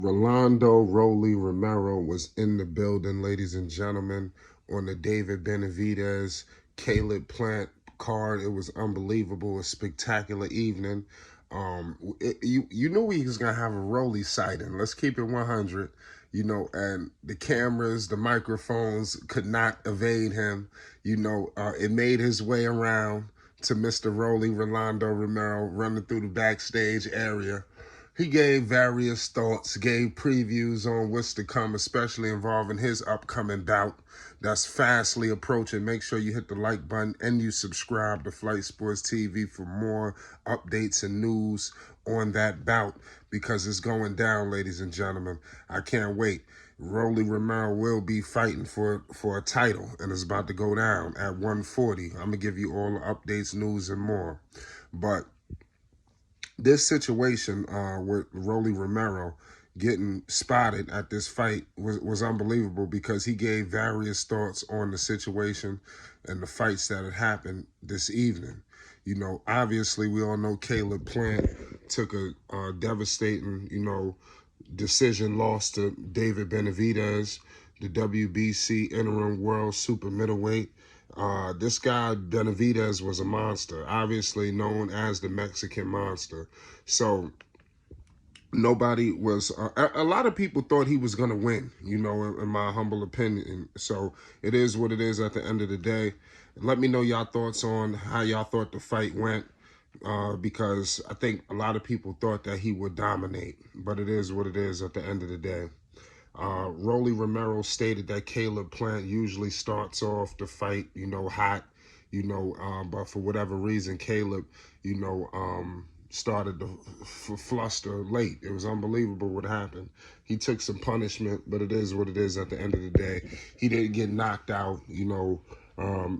Romero was in the building, ladies and gentlemen, on the David Benavidez, Caleb Plant card. It was unbelievable, a spectacular evening. You knew he was gonna have a Rolly sighting. Let's keep it 100. And the cameras, the microphones could not evade him. It made his way around to Mr. Romero running through the backstage area. He gave various thoughts, gave previews on what's to come, especially involving his upcoming bout that's fastly approaching. Make sure you hit the like button and you subscribe to Flight Sports TV for more updates and news on that bout because it's going down, ladies and gentlemen. I can't wait. Romero will be fighting for a title, and it's about to go down at 140. I'm going to give you all the updates, news, and more. But this situation with Romero getting spotted at this fight was unbelievable because he gave various thoughts on the situation and the fights that had happened this evening. Obviously, we all know Caleb Plant took a devastating, decision loss to David Benavidez, the WBC interim world super middleweight. This guy, Benavidez, was a monster, obviously known as the Mexican Monster. So nobody was, a lot of people thought he was going to win, in my humble opinion. So it is what it is at the end of the day. Let me know y'all thoughts on how y'all thought the fight went. Because I think a lot of people thought that he would dominate, but it is what it is at the end of the day. Romero stated that Caleb Plant usually starts off the fight, hot, but for whatever reason, Caleb, started to fluster late. It was unbelievable what happened. He took some punishment, but it is what it is at the end of the day. He didn't get knocked out,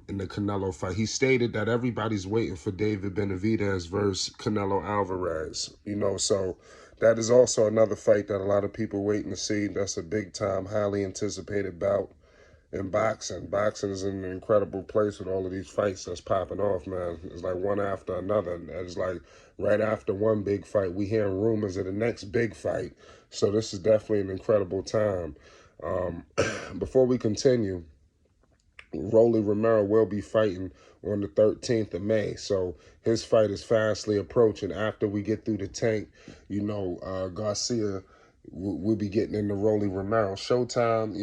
in the Canelo fight. He stated that everybody's waiting for David Benavidez versus Canelo Alvarez, so that is also another fight that a lot of people waiting to see. That's a big time, highly anticipated bout in boxing. Boxing is in an incredible place with all of these fights that's popping off, man. It's like one after another. It's like right after one big fight, we hearing rumors of the next big fight. So this is definitely an incredible time. Before we continue, Romero will be fighting on the 13th of May. So his fight is fastly approaching. After we get through the tank, Garcia will be getting into Romero. Showtime,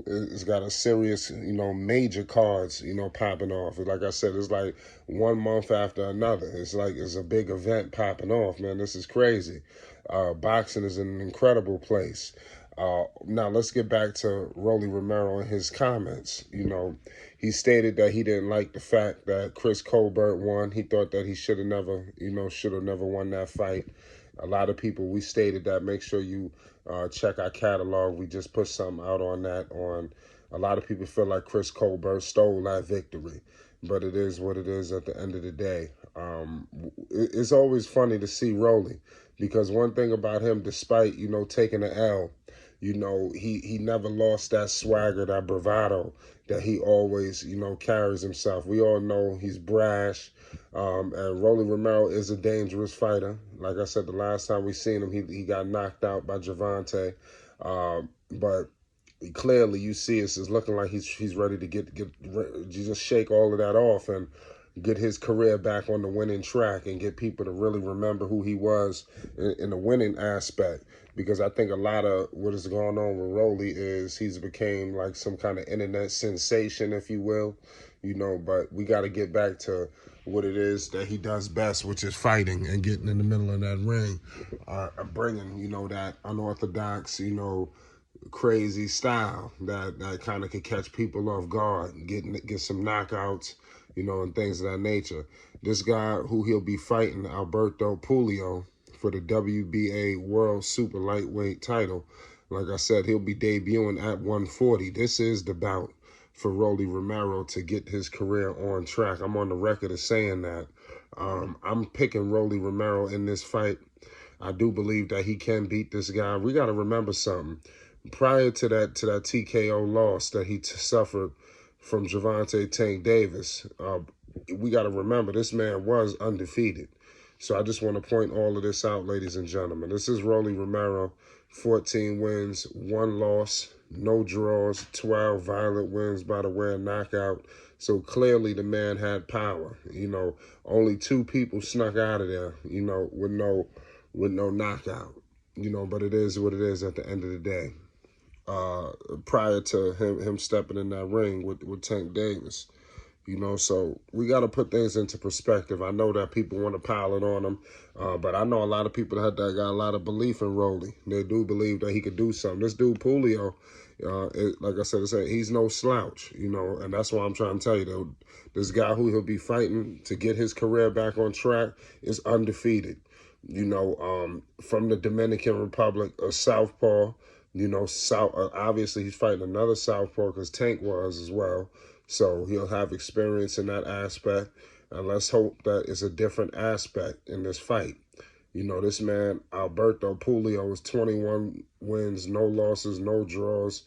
it's got a serious, major cards, popping off. Like I said, it's like 1 month after another. It's like it's a big event popping off, man. This is crazy. Boxing is an incredible place. Now, let's get back to Romero and his comments. He stated that he didn't like the fact that Chris Colbert won. He thought that he should have never won that fight. A lot of people, we stated that. Make sure you check our catalog. We just put something out on that. A lot of people feel like Chris Colbert stole that victory. But it is what it is at the end of the day. It's always funny to see Rolly because one thing about him, despite, taking an L, he never lost that swagger, that bravado that he always, carries himself. We all know he's brash. And Romero is a dangerous fighter. Like I said, the last time we seen him, he got knocked out by Javante. But clearly you see it's looking like he's ready to get just shake all of that off and get his career back on the winning track and get people to really remember who he was in the winning aspect. Because I think a lot of what is going on with Rolly is he's became like some kind of internet sensation, if you will, but we got to get back to what it is that he does best, which is fighting and getting in the middle of that ring, bringing, that unorthodox, crazy style that kind of could catch people off guard, get some knockouts, and things of that nature. This guy who he'll be fighting, Alberto Puello, for the WBA World Super Lightweight title. Like I said, he'll be debuting at 140. This is the bout for Romero to get his career on track. I'm on the record of saying that. I'm picking Romero in this fight. I do believe that he can beat this guy. We got to remember something. Prior to that TKO loss that he suffered from Javante Tank Davis, we got to remember this man was undefeated. So I just want to point all of this out, ladies and gentlemen. This is Rolly Romero, 14 wins, 1 loss, no draws, 12 violent wins by the way of knockout. So clearly the man had power. You know, only 2 people snuck out of there, you know, with no knockout. You know, but it is what it is at the end of the day. Prior to him stepping in that ring with Tank Davis. You know, so we got to put things into perspective. I know that people want to pile it on him, but I know a lot of people that got a lot of belief in Rolly. They do believe that he could do something. This dude, Julio, like I said, he's no slouch, you know, and that's why I'm trying to tell you, though, this guy who he'll be fighting to get his career back on track is undefeated. You know, from the Dominican Republic, a southpaw. You know, obviously he's fighting another southpaw because Tank was as well. So he'll have experience in that aspect. And let's hope that it's a different aspect in this fight. You know, this man, Alberto Julio, is 21 wins, no losses, no draws,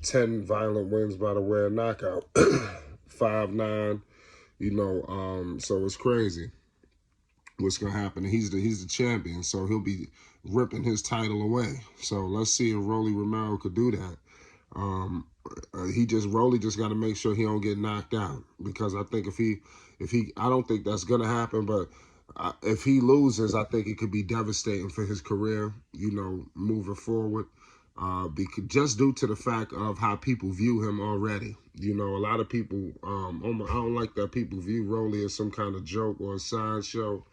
10 violent wins by the way of knockout, 5'9", you know, so it's crazy what's going to happen. He's the champion, so he'll be ripping his title away. So let's see if Rolly Romero could do that. Rolly just got to make sure he don't get knocked out, because I think I don't think that's gonna happen, but if he loses, I think it could be devastating for his career, you know, moving forward, because just due to the fact of how people view him already. You know, a lot of people, I don't like that people view Rolly as some kind of joke or a sideshow,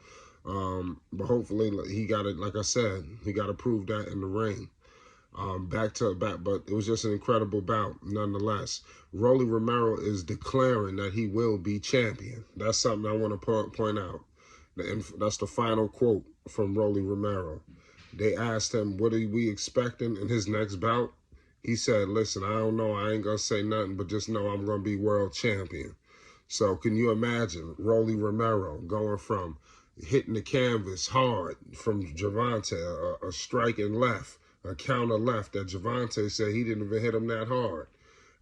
but hopefully he got it, like I said, he got to prove that in the ring. Back, but it was just an incredible bout nonetheless. Rolly Romero is declaring that he will be champion. That's something I want to point out. That's the final quote from Rolly Romero. They asked him, what are we expecting in his next bout? He said, listen, I don't know. I ain't going to say nothing, but just know I'm going to be world champion. So can you imagine Rolly Romero going from hitting the canvas hard from Gervonta, a striking left, a counter left that Gervonta said he didn't even hit him that hard.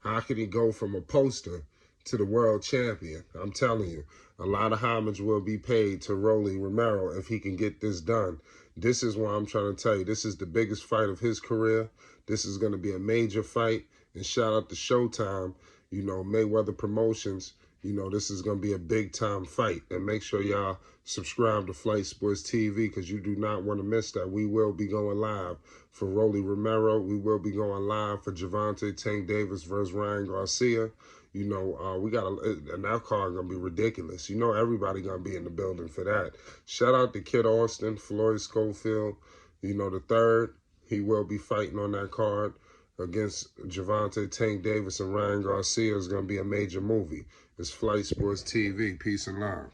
How could he go from a poster to the world champion? I'm telling you, a lot of homage will be paid to Rolly Romero if he can get this done. This is why I'm trying to tell you, this is the biggest fight of his career. This is going to be a major fight. And shout out to Showtime, you know, Mayweather Promotions. You know, this is going to be a big-time fight. And make sure y'all subscribe to Flight Sports TV, because you do not want to miss that. We will be going live for Rolly Romero. We will be going live for Gervonta Tank Davis versus Ryan Garcia. You know, and that card going to be ridiculous. You know, everybody going to be in the building for that. Shout out to Kid Austin, Floyd Schofield, you know, the third. He will be fighting on that card against Gervonta Tank Davis and Ryan Garcia. Is going to be a major movie. It's Flight Sports TV. Peace and love.